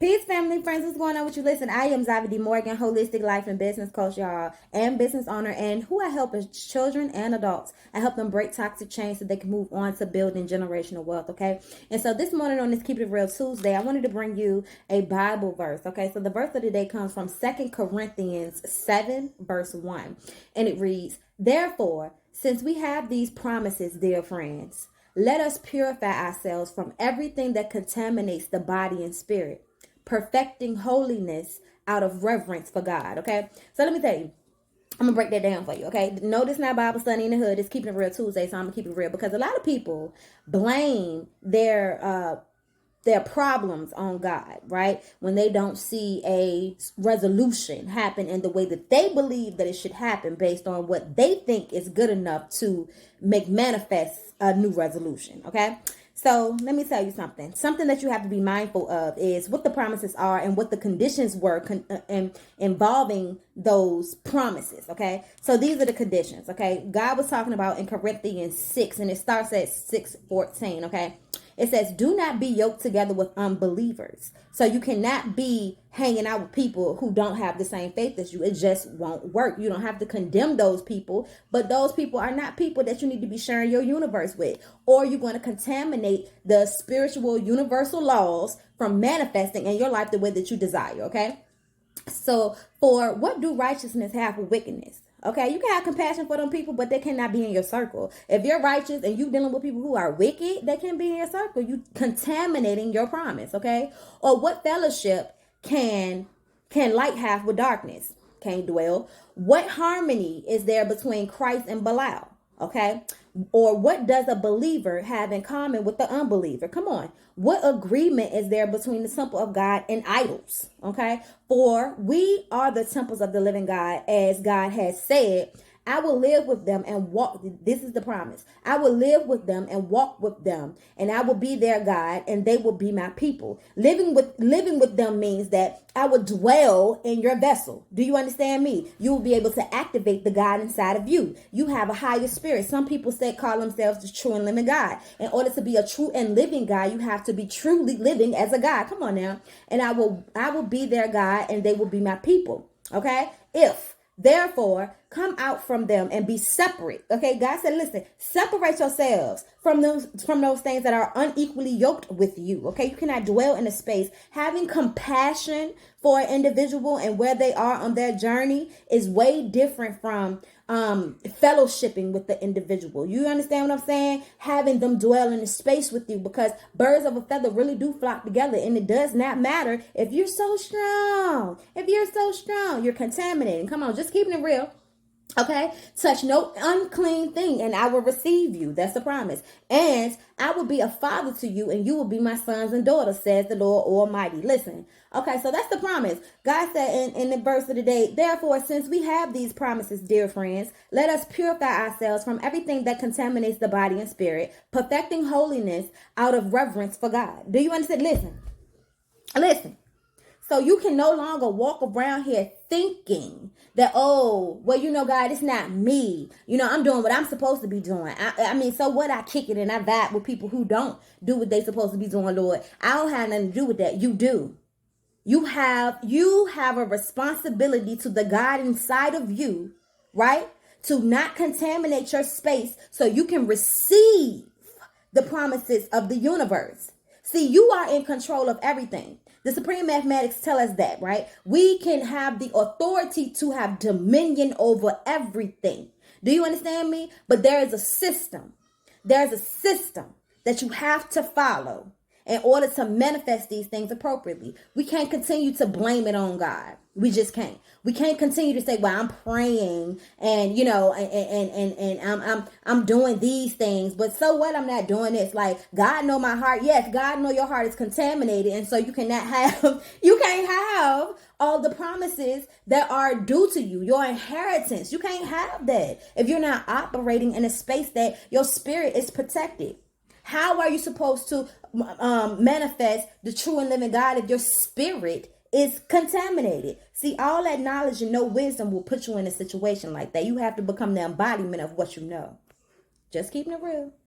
Peace, family, friends. What's going on with you? Listen, I am XAVÄ Morgan, holistic life and business coach, y'all, and business owner, and who I help is children and adults. I help them break toxic chains so they can move on to building generational wealth, okay? And so this morning on this Keep It Real Tuesday, I wanted to bring you a Bible verse, okay? So the verse of the day comes from 2 Corinthians 7, verse 1, and it reads, "Therefore, since we have these promises, dear friends, let us purify ourselves from everything that contaminates the body and spirit, perfecting holiness out of reverence for God." Okay, so let me tell you, I'm gonna break that down for you. Okay, no, this not Bible study in the hood. It's Keeping It Real Tuesday, so I'm gonna keep it real because a lot of people blame their problems on God, right? When they don't see a resolution happen in the way that they believe that it should happen based on what they think is good enough to make manifest a new resolution, okay? So let me tell you something. Something that you have to be mindful of is what the promises are and what the conditions were involving those promises, okay? So these are the conditions, okay? God was talking about in Corinthians 6, and it starts at 6:14, okay? It says, "Do not be yoked together with unbelievers." So you cannot be hanging out with people who don't have the same faith as you. It just won't work. You don't have to condemn those people, but those people are not people that you need to be sharing your universe with, or you're going to contaminate the spiritual universal laws from manifesting in your life the way that you desire, okay? So for what do righteousness have with wickedness? Okay, you can have compassion for them people, but they cannot be in your circle. If you're righteous and you dealing with people who are wicked, they can be in your circle. You contaminating your promise, okay? Or what fellowship can light have with darkness? Can't dwell. What harmony is there between Christ and Belial? Okay? Or what does a believer have in common with the unbeliever? Come on. What agreement is there between the temple of God and idols? Okay? For we are the temples of the living God, as God has said, "I will live with them and walk." This is the promise. "I will live with them and walk with them, and I will be their God, and they will be my people." Living with them means that I will dwell in your vessel. Do you understand me? You will be able to activate the God inside of you. You have a higher spirit. Some people call themselves the true and living God. In order to be a true and living God, you have to be truly living as a God. Come on now. "And I will be their God, and they will be my people." Okay? Therefore, come out from them and be separate. Okay, God said, listen, separate yourselves from those things that are unequally yoked with you. Okay, you cannot dwell in a space. Having compassion for an individual and where they are on their journey is way different from fellowshipping with the individual. You understand what I'm saying? Having them dwell in a space with you, because birds of a feather really do flock together, and it does not matter if you're so strong. If you're so strong, you're contaminating. Come on, just keeping it real. Okay, touch no unclean thing, and I will receive you. That's the promise. "And I will be a father to you, and you will be my sons and daughters, says the Lord Almighty." Listen, okay, so that's the promise. God said in the verse of the day, "Therefore, since we have these promises, dear friends, let us purify ourselves from everything that contaminates the body and spirit, perfecting holiness out of reverence for God." Do you understand? Listen. So you can no longer walk around here thinking that, oh, well, God, it's not me. I'm doing what I'm supposed to be doing. I mean, so what? I kick it and I vibe with people who don't do what they're supposed to be doing, Lord. I don't have nothing to do with that. You do. You have a responsibility to the God inside of you, right? To not contaminate your space so you can receive the promises of the universe. See, you are in control of everything. The supreme mathematics tell us that, right? We can have the authority to have dominion over everything. Do you understand me? But there is a system. There's a system that you have to follow in order to manifest these things appropriately. We can't continue to blame it on God. We just can't. We can't continue to say, "Well, I'm praying and I'm doing these things, but so what? I'm not doing this." Like, God know my heart. Yes, God know your heart is contaminated, and so you can't have all the promises that are due to you, your inheritance. You can't have that if you're not operating in a space that your spirit is protected. How are you supposed to manifest the true and living God if your spirit is contaminated? See, all that knowledge and no wisdom will put you in a situation like that. You have to become the embodiment of what you know. Just keeping it real.